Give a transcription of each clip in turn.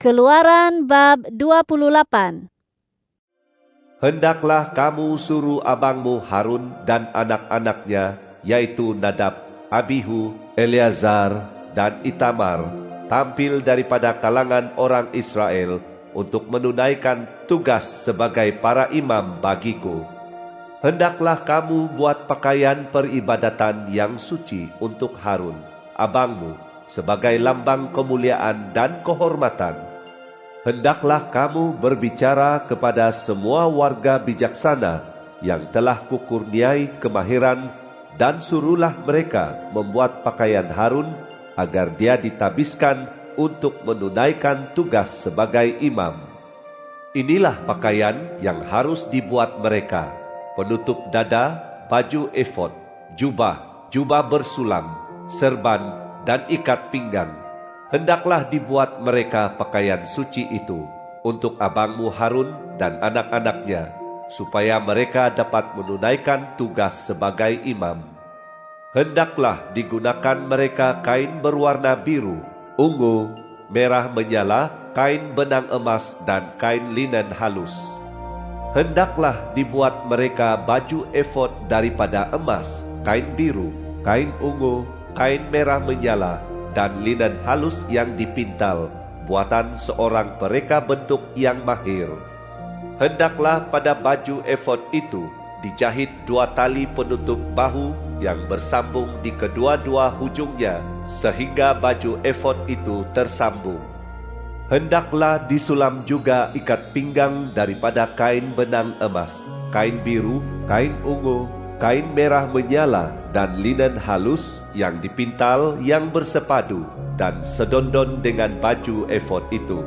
Keluaran bab 28. Hendaklah kamu suruh abangmu Harun dan anak-anaknya, yaitu Nadab, Abihu, Eleazar, dan Itamar, tampil daripada kalangan orang Israel untuk menunaikan tugas sebagai para imam bagiku. Hendaklah kamu buat pakaian peribadatan yang suci untuk Harun, abangmu, sebagai lambang kemuliaan dan kehormatan. Hendaklah kamu berbicara kepada semua warga bijaksana yang telah kukurniai kemahiran, dan suruhlah mereka membuat pakaian Harun agar dia ditabiskan untuk menunaikan tugas sebagai imam. Inilah pakaian yang harus dibuat mereka: penutup dada, baju efod, jubah bersulam, serban, dan ikat pinggang. Hendaklah dibuat mereka pakaian suci itu untuk abangmu Harun dan anak-anaknya, supaya mereka dapat menunaikan tugas sebagai imam. Hendaklah digunakan mereka kain berwarna biru, ungu, merah menyala, kain benang emas, dan kain linen halus. Hendaklah dibuat mereka baju efod daripada emas, kain biru, kain ungu, kain merah menyala, dan linen halus yang dipintal, buatan seorang pereka bentuk yang mahir. Hendaklah pada baju efod itu dijahit 2 tali penutup bahu yang bersambung di kedua-dua hujungnya, sehingga baju efod itu tersambung. Hendaklah disulam juga ikat pinggang daripada kain benang emas, kain biru, kain ungu, kain merah menyala, dan linen halus yang dipintal yang bersepadu dan sedondon dengan baju efod itu.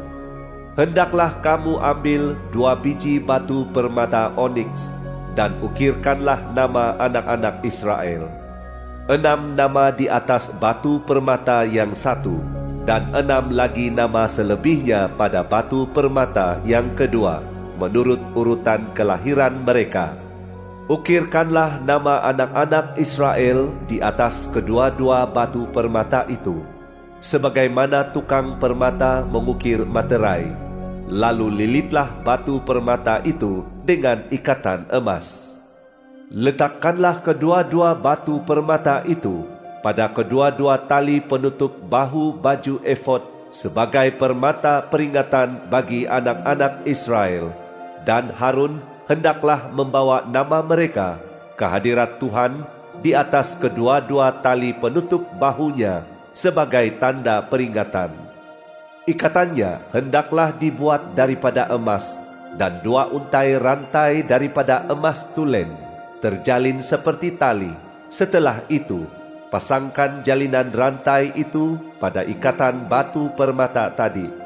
Hendaklah kamu ambil 2 biji batu permata oniks dan ukirkanlah nama anak-anak Israel. 6 nama di atas batu permata yang satu, dan 6 lagi nama selebihnya pada batu permata yang kedua, menurut urutan kelahiran mereka. Ukirkanlah nama anak-anak Israel di atas kedua-dua batu permata itu, sebagaimana tukang permata mengukir materai. Lalu lilitlah batu permata itu dengan ikatan emas. Letakkanlah kedua-dua batu permata itu pada kedua-dua tali penutup bahu baju efod sebagai permata peringatan bagi anak-anak Israel, dan Harun hendaklah membawa nama mereka ke hadirat Tuhan di atas kedua-dua tali penutup bahunya sebagai tanda peringatan. Ikatannya hendaklah dibuat daripada emas, dan 2 untai rantai daripada emas tulen, terjalin seperti tali. Setelah itu, pasangkan jalinan rantai itu pada ikatan batu permata tadi.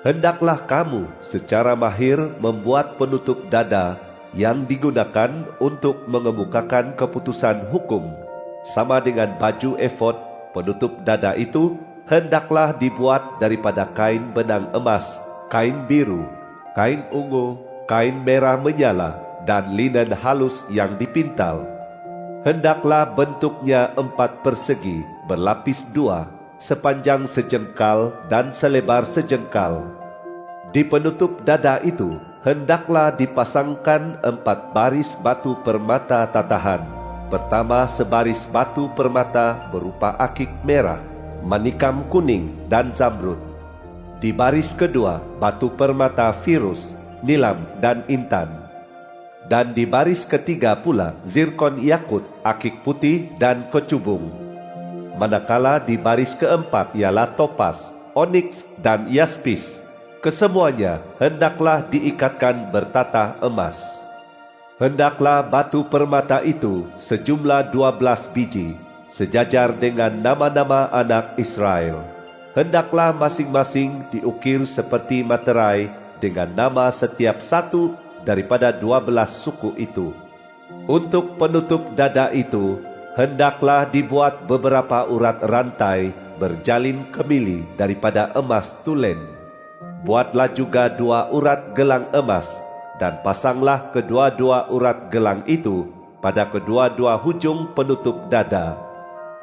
Hendaklah kamu secara mahir membuat penutup dada yang digunakan untuk mengemukakan keputusan hukum. Sama dengan baju efod, penutup dada itu hendaklah dibuat daripada kain benang emas, kain biru, kain ungu, kain merah menyala, dan linen halus yang dipintal. Hendaklah bentuknya 4 persegi, berlapis 2, sepanjang sejengkal dan selebar sejengkal. Di penutup dada itu hendaklah dipasangkan 4 baris batu permata tatahan. Pertama, sebaris batu permata berupa akik merah, manikam kuning, dan zamrud. Di baris kedua, batu permata firus, nilam, dan intan. Dan di baris ketiga pula, zirkon yakut, akik putih, dan kecubung. Manakala di baris keempat ialah topas, oniks, dan yaspis. Kesemuanya hendaklah diikatkan bertatah emas. Hendaklah batu permata itu sejumlah 12 biji, sejajar dengan nama-nama anak Israel. Hendaklah masing-masing diukir seperti materai dengan nama setiap satu daripada 12 suku itu. Untuk penutup dada itu, hendaklah dibuat beberapa urat rantai berjalin kemili daripada emas tulen. Buatlah juga 2 urat gelang emas, dan pasanglah kedua-dua urat gelang itu pada kedua-dua hujung penutup dada.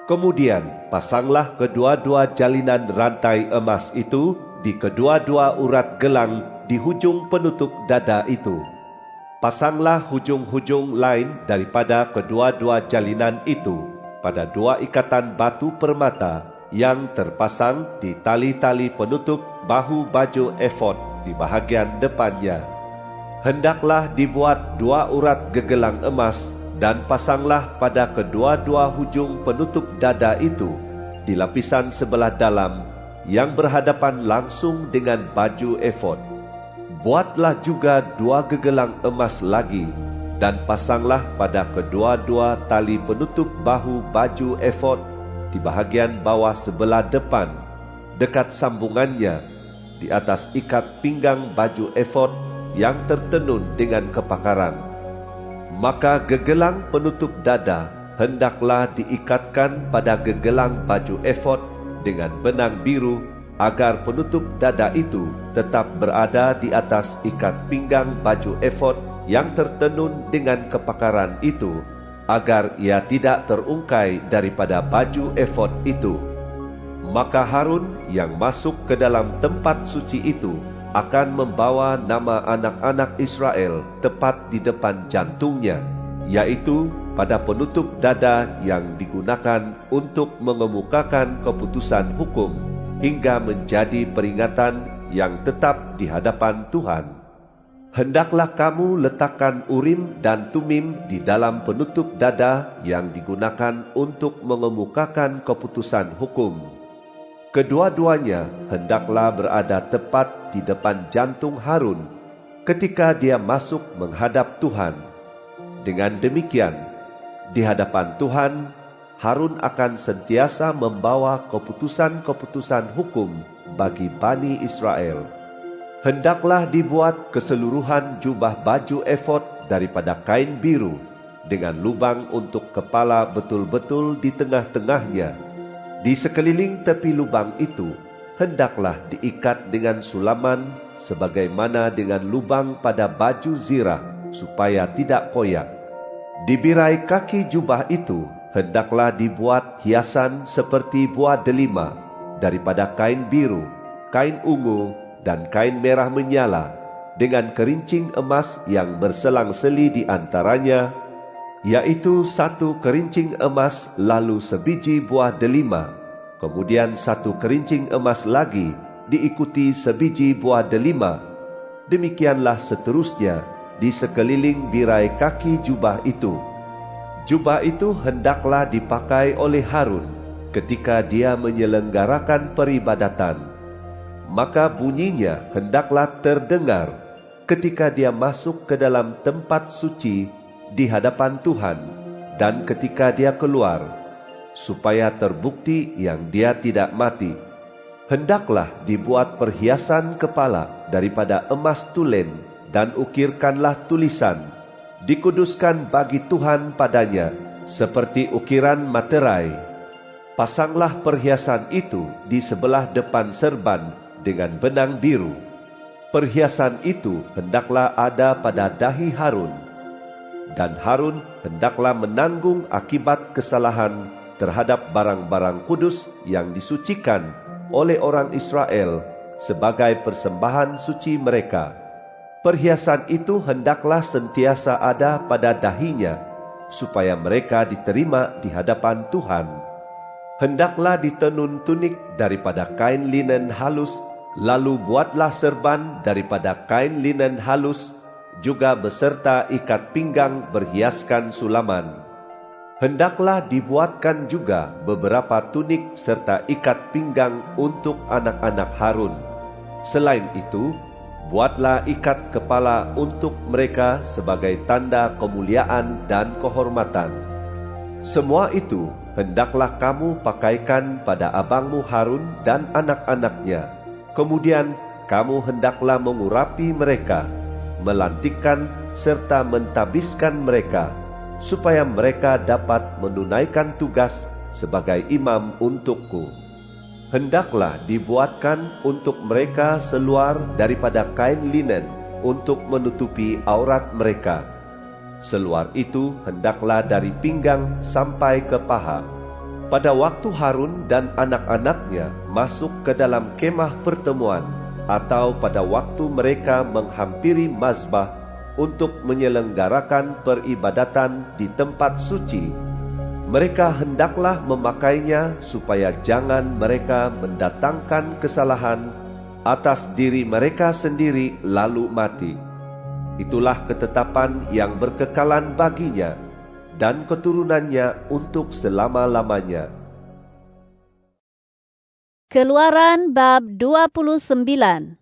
Kemudian pasanglah kedua-dua jalinan rantai emas itu di kedua-dua urat gelang di hujung penutup dada itu. Pasanglah hujung-hujung lain daripada kedua-dua jalinan itu pada 2 ikatan batu permata yang terpasang di tali-tali penutup bahu baju efod di bahagian depannya. Hendaklah dibuat 2 urat gegelang emas dan pasanglah pada kedua-dua hujung penutup dada itu di lapisan sebelah dalam yang berhadapan langsung dengan baju efod. Buatlah juga 2 gegelang emas lagi dan pasanglah pada kedua-dua tali penutup bahu baju efod di bahagian bawah sebelah depan, dekat sambungannya, di atas ikat pinggang baju efod yang tertenun dengan kepakaran. Maka gegelang penutup dada hendaklah diikatkan pada gegelang baju efod dengan benang biru, agar penutup dada itu tetap berada di atas ikat pinggang baju efod yang tertenun dengan kepakaran itu, agar ia tidak terungkai daripada baju efod itu. Maka Harun yang masuk ke dalam tempat suci itu akan membawa nama anak-anak Israel tepat di depan jantungnya, yaitu pada penutup dada yang digunakan untuk mengemukakan keputusan hukum, hingga menjadi peringatan yang tetap di hadapan Tuhan. Hendaklah kamu letakkan Urim dan Tumim di dalam penutup dada yang digunakan untuk mengemukakan keputusan hukum. Kedua-duanya hendaklah berada tepat di depan jantung Harun ketika dia masuk menghadap Tuhan. Dengan demikian, di hadapan Tuhan, Harun akan sentiasa membawa keputusan-keputusan hukum bagi Bani Israel. Hendaklah dibuat keseluruhan jubah baju efod daripada kain biru, dengan lubang untuk kepala betul-betul di tengah-tengahnya. Di sekeliling tepi lubang itu, hendaklah diikat dengan sulaman, sebagaimana dengan lubang pada baju zirah, supaya tidak koyak. Di birai kaki jubah itu, hendaklah dibuat hiasan seperti buah delima, daripada kain biru, kain ungu, dan kain merah menyala, dengan kerincing emas yang berselang-seli di antaranya, yaitu 1 kerincing emas lalu sebiji buah delima, kemudian 1 kerincing emas lagi diikuti sebiji buah delima. Demikianlah seterusnya di sekeliling birai kaki jubah itu. Jubah itu hendaklah dipakai oleh Harun ketika dia menyelenggarakan peribadatan. Maka bunyinya hendaklah terdengar ketika dia masuk ke dalam tempat suci di hadapan Tuhan, dan ketika dia keluar, supaya terbukti yang dia tidak mati. Hendaklah dibuat perhiasan kepala daripada emas tulen, dan ukirkanlah tulisan, "Dikuduskan bagi Tuhan" padanya, seperti ukiran materai. Pasanglah perhiasan itu di sebelah depan serban dengan benang biru. Perhiasan itu hendaklah ada pada dahi Harun, dan Harun hendaklah menanggung akibat kesalahan terhadap barang-barang kudus yang disucikan oleh orang Israel sebagai persembahan suci mereka. Perhiasan itu hendaklah sentiasa ada pada dahinya, supaya mereka diterima di hadapan Tuhan. Hendaklah ditenun tunik daripada kain linen halus, lalu buatlah serban daripada kain linen halus, juga beserta ikat pinggang berhiaskan sulaman. Hendaklah dibuatkan juga beberapa tunik serta ikat pinggang untuk anak-anak Harun. Selain itu, buatlah ikat kepala untuk mereka sebagai tanda kemuliaan dan kehormatan. Semua itu hendaklah kamu pakaikan pada abangmu Harun dan anak-anaknya. Kemudian kamu hendaklah mengurapi mereka, melantikkan serta mentabiskan mereka, supaya mereka dapat menunaikan tugas sebagai imam untukku. Hendaklah dibuatkan untuk mereka seluar daripada kain linen untuk menutupi aurat mereka. Seluar itu hendaklah dari pinggang sampai ke paha. Pada waktu Harun dan anak-anaknya masuk ke dalam kemah pertemuan, atau pada waktu mereka menghampiri mazbah untuk menyelenggarakan peribadatan di tempat suci, mereka hendaklah memakainya supaya jangan mereka mendatangkan kesalahan atas diri mereka sendiri lalu mati. Itulah ketetapan yang berkekalan baginya dan keturunannya untuk selama-lamanya. Keluaran bab 29.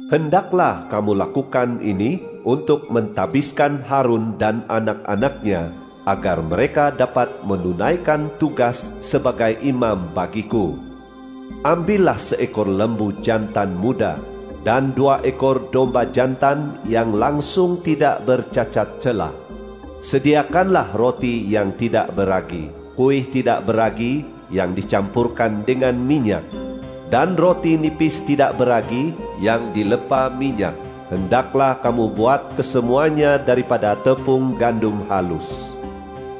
Hendaklah kamu lakukan ini untuk mentabiskan Harun dan anak-anaknya, agar mereka dapat menunaikan tugas sebagai imam bagiku. Ambillah seekor lembu jantan muda dan 2 ekor domba jantan yang langsung tidak bercacat celah. Sediakanlah roti yang tidak beragi, kuih tidak beragi yang dicampurkan dengan minyak, dan roti nipis tidak beragi yang dilepa minyak. Hendaklah kamu buat kesemuanya daripada tepung gandum halus.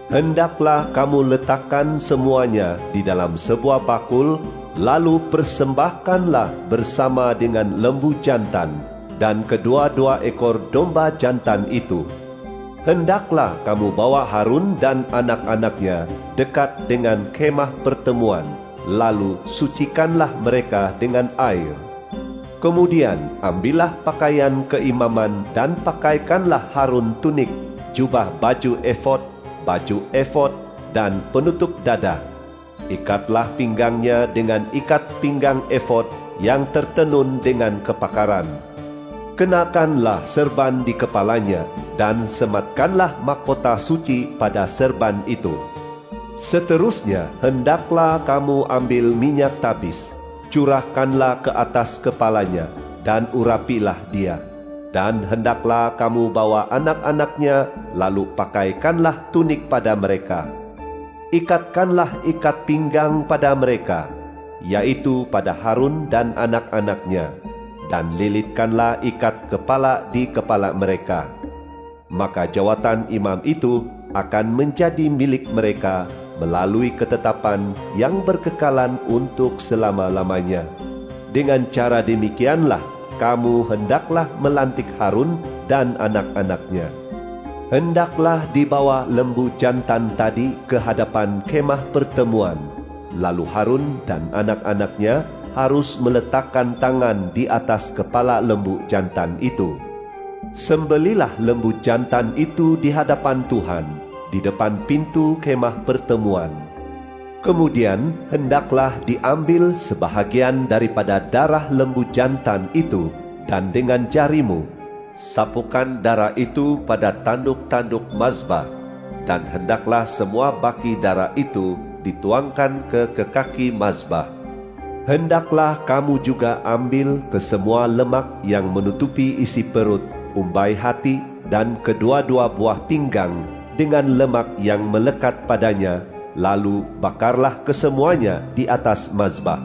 Hendaklah kamu letakkan semuanya di dalam sebuah bakul, lalu persembahkanlah bersama dengan lembu jantan dan kedua-2 ekor domba jantan itu. Hendaklah kamu bawa Harun dan anak-anaknya dekat dengan kemah pertemuan, lalu sucikanlah mereka dengan air. Kemudian ambillah pakaian keimaman dan pakaikanlah Harun tunik, jubah baju efod dan penutup dada. Ikatlah pinggangnya dengan ikat pinggang efod yang tertenun dengan kepakaran. Kenakanlah serban di kepalanya dan sematkanlah mahkota suci pada serban itu. Seterusnya hendaklah kamu ambil minyak tabis, curahkanlah ke atas kepalanya dan urapilah dia. Dan hendaklah kamu bawa anak-anaknya, lalu pakaikanlah tunik pada mereka. Ikatkanlah ikat pinggang pada mereka, yaitu pada Harun dan anak-anaknya, dan lilitkanlah ikat kepala di kepala mereka. Maka jawatan imam itu akan menjadi milik mereka melalui ketetapan yang berkekalan untuk selama-lamanya. Dengan cara demikianlah kamu hendaklah melantik Harun dan anak-anaknya. Hendaklah dibawa lembu jantan tadi ke hadapan kemah pertemuan. Lalu Harun dan anak-anaknya harus meletakkan tangan di atas kepala lembu jantan itu. Sembelilah lembu jantan itu di hadapan Tuhan, di depan pintu kemah pertemuan. Kemudian hendaklah diambil sebahagian daripada darah lembu jantan itu, dan dengan jarimu sapukan darah itu pada tanduk-tanduk mazbah, dan hendaklah semua baki darah itu dituangkan ke kaki mazbah. Hendaklah kamu juga ambil kesemua lemak yang menutupi isi perut, umbai hati, dan kedua-2 buah pinggang dengan lemak yang melekat padanya, lalu bakarlah kesemuanya di atas mazbah.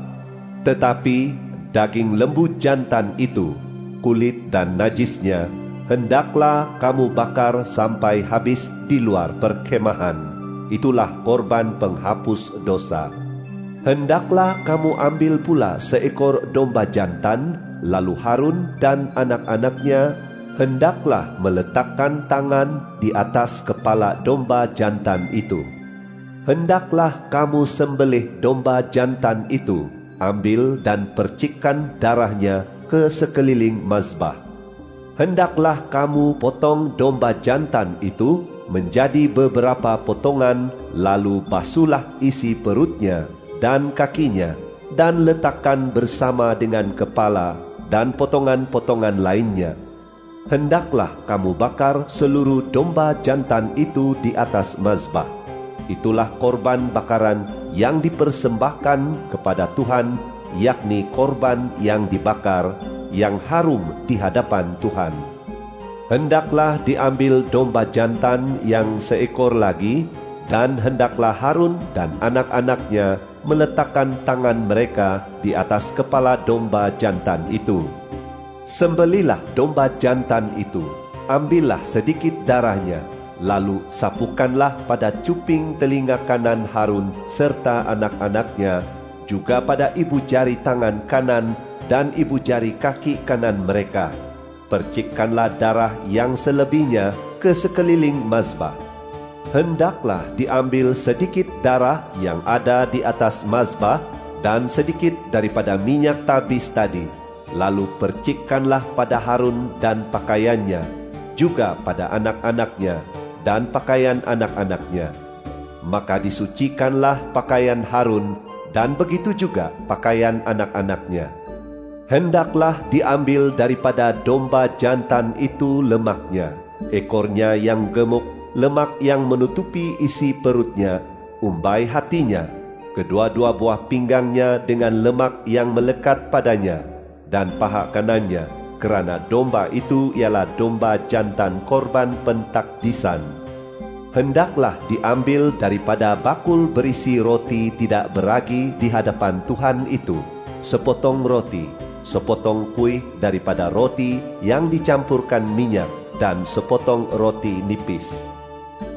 Tetapi daging lembu jantan itu, kulit dan najisnya, hendaklah kamu bakar sampai habis di luar perkemahan. Itulah korban penghapus dosa. Hendaklah kamu ambil pula seekor domba jantan, lalu Harun dan anak-anaknya hendaklah meletakkan tangan di atas kepala domba jantan itu. Hendaklah kamu sembelih domba jantan itu, ambil dan percikkan darahnya ke sekeliling mazbah. Hendaklah kamu potong domba jantan itu menjadi beberapa potongan, lalu basuhlah isi perutnya dan kakinya, dan letakkan bersama dengan kepala dan potongan-potongan lainnya. Hendaklah kamu bakar seluruh domba jantan itu di atas mazbah. Itulah korban bakaran yang dipersembahkan kepada Tuhan, yakni korban yang dibakar, yang harum di hadapan Tuhan. Hendaklah diambil domba jantan yang seekor lagi, dan hendaklah Harun dan anak-anaknya meletakkan tangan mereka di atas kepala domba jantan itu. Sembelilah domba jantan itu, ambillah sedikit darahnya, Lalu sapukanlah pada cuping telinga kanan Harun serta anak-anaknya, juga pada ibu jari tangan kanan dan ibu jari kaki kanan mereka. Percikkanlah darah yang selebihnya ke sekeliling mazbah. Hendaklah diambil sedikit darah yang ada di atas mazbah dan sedikit daripada minyak tabis tadi. Lalu percikkanlah pada Harun dan pakaiannya, juga pada anak-anaknya dan pakaian anak-anaknya. Maka disucikanlah pakaian Harun dan begitu juga pakaian anak-anaknya. Hendaklah diambil daripada domba jantan itu lemaknya, ekornya yang gemuk, lemak yang menutupi isi perutnya, umbai hatinya, kedua-dua buah pinggangnya dengan lemak yang melekat padanya, dan paha kanannya, kerana domba itu ialah domba jantan korban pentakdisan. Hendaklah diambil daripada bakul berisi roti tidak beragi di hadapan Tuhan itu, sepotong roti, sepotong kuih daripada roti yang dicampurkan minyak, dan sepotong roti nipis.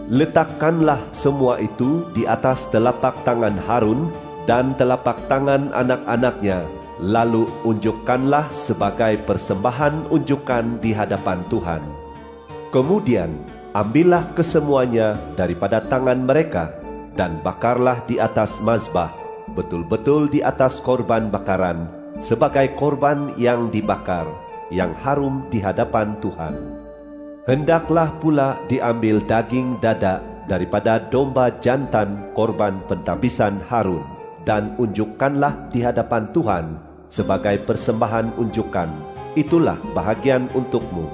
Letakkanlah semua itu di atas telapak tangan Harun dan telapak tangan anak-anaknya, lalu unjukkanlah sebagai persembahan unjukan di hadapan Tuhan. Kemudian ambillah kesemuanya daripada tangan mereka dan bakarlah di atas mazbah, betul-betul di atas korban bakaran, sebagai korban yang dibakar, yang harum di hadapan Tuhan. Hendaklah pula diambil daging dada daripada domba jantan korban pentabisan Harun, dan unjukkanlah di hadapan Tuhan sebagai persembahan unjukan. Itulah bahagian untukmu.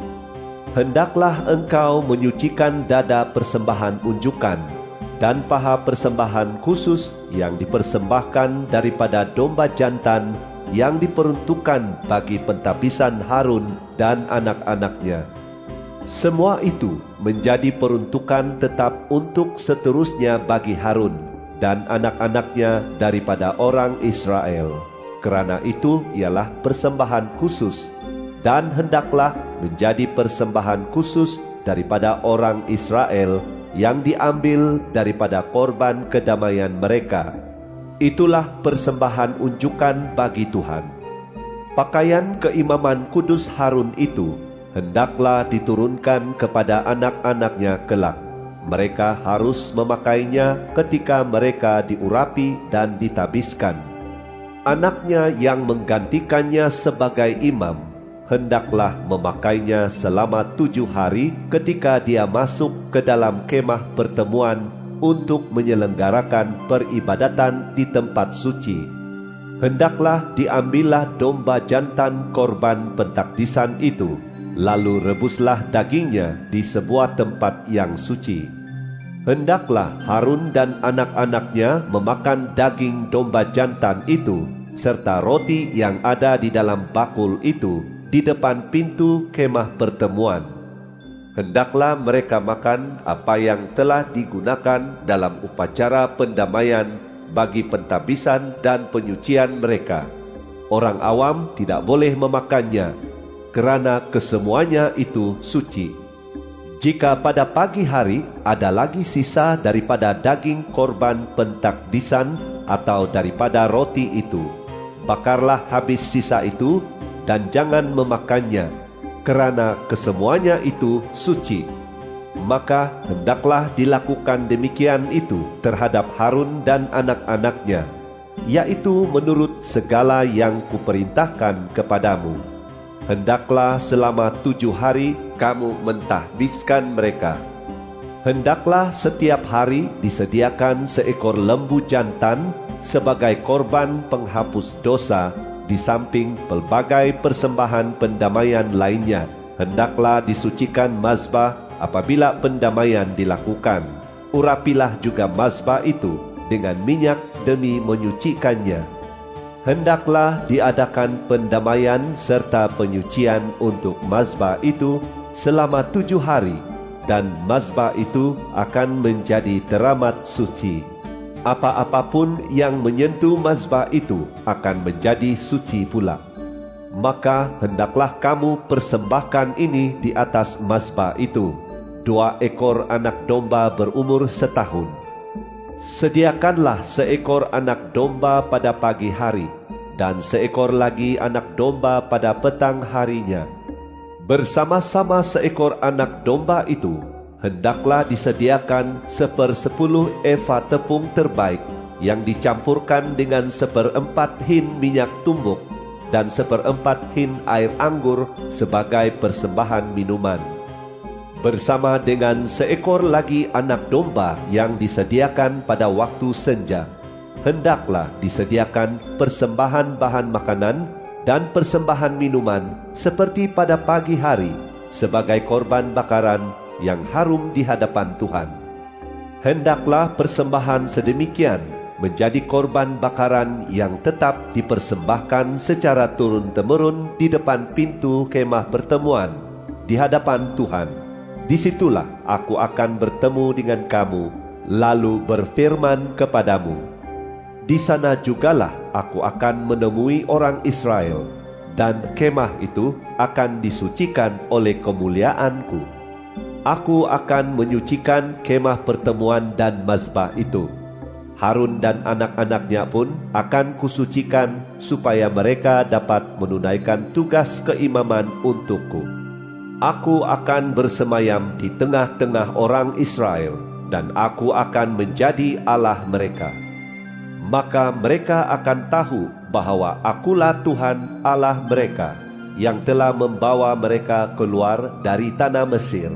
Hendaklah engkau menyucikan dada persembahan unjukan dan paha persembahan khusus yang dipersembahkan daripada domba jantan yang diperuntukkan bagi pentabisan Harun dan anak-anaknya. Semua itu menjadi peruntukan tetap untuk seterusnya bagi Harun dan anak-anaknya daripada orang Israel. Kerana itu ialah persembahan khusus, dan hendaklah menjadi persembahan khusus daripada orang Israel yang diambil daripada korban kedamaian mereka. Itulah persembahan unjukan bagi Tuhan. Pakaian keimaman kudus Harun itu hendaklah diturunkan kepada anak-anaknya kelak. Mereka harus memakainya ketika mereka diurapi dan ditabiskan. Anaknya yang menggantikannya sebagai imam hendaklah memakainya selama 7 hari ketika dia masuk ke dalam kemah pertemuan untuk menyelenggarakan peribadatan di tempat suci. Hendaklah diambillah domba jantan korban pentakdisan itu, lalu rebuslah dagingnya di sebuah tempat yang suci. Hendaklah Harun dan anak-anaknya memakan daging domba jantan itu serta roti yang ada di dalam bakul itu di depan pintu kemah pertemuan. Hendaklah mereka makan apa yang telah digunakan dalam upacara pendamaian bagi pentabisan dan penyucian mereka. Orang awam tidak boleh memakannya, kerana kesemuanya itu suci. Jika pada pagi hari ada lagi sisa daripada daging korban pentakdisan atau daripada roti itu, bakarlah habis sisa itu dan jangan memakannya, kerana kesemuanya itu suci. Maka hendaklah dilakukan demikian itu terhadap Harun dan anak-anaknya, yaitu menurut segala yang kuperintahkan kepadamu. Hendaklah selama 7 hari kamu mentahbiskan mereka. Hendaklah setiap hari disediakan seekor lembu jantan sebagai korban penghapus dosa, di samping pelbagai persembahan pendamaian lainnya. Hendaklah disucikan mazbah apabila pendamaian dilakukan. Urapilah juga mazbah itu dengan minyak demi menyucikannya. Hendaklah diadakan pendamaian serta penyucian untuk mazbah itu selama 7 hari, dan mazbah itu akan menjadi teramat suci. Apa-apapun yang menyentuh mazbah itu akan menjadi suci pula. Maka hendaklah kamu persembahkan ini di atas mazbah itu. 2 ekor anak domba berumur setahun. Sediakanlah seekor anak domba pada pagi hari, dan seekor lagi anak domba pada petang harinya. Bersama-sama seekor anak domba itu, hendaklah disediakan 1/10 eva tepung terbaik, yang dicampurkan dengan 1/4 hin minyak tumbuk, dan 1/4 hin air anggur sebagai persembahan minuman. Bersama dengan seekor lagi anak domba yang disediakan pada waktu senja, hendaklah disediakan persembahan bahan makanan dan persembahan minuman seperti pada pagi hari sebagai korban bakaran yang harum di hadapan Tuhan. Hendaklah persembahan sedemikian menjadi korban bakaran yang tetap dipersembahkan secara turun-temurun di depan pintu kemah pertemuan di hadapan Tuhan. Disitulah aku akan bertemu dengan kamu, lalu berfirman kepadamu. Di sana jugalah aku akan menemui orang Israel, dan kemah itu akan disucikan oleh kemuliaanku. Aku akan menyucikan kemah pertemuan dan mazbah itu. Harun dan anak-anaknya pun akan kusucikan supaya mereka dapat menunaikan tugas keimaman untukku. Aku akan bersemayam di tengah-tengah orang Israel, dan aku akan menjadi Allah mereka. Maka mereka akan tahu bahwa akulah Tuhan Allah mereka, yang telah membawa mereka keluar dari tanah Mesir,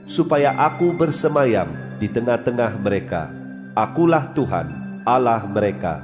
supaya aku bersemayam di tengah-tengah mereka. Akulah Tuhan Allah mereka.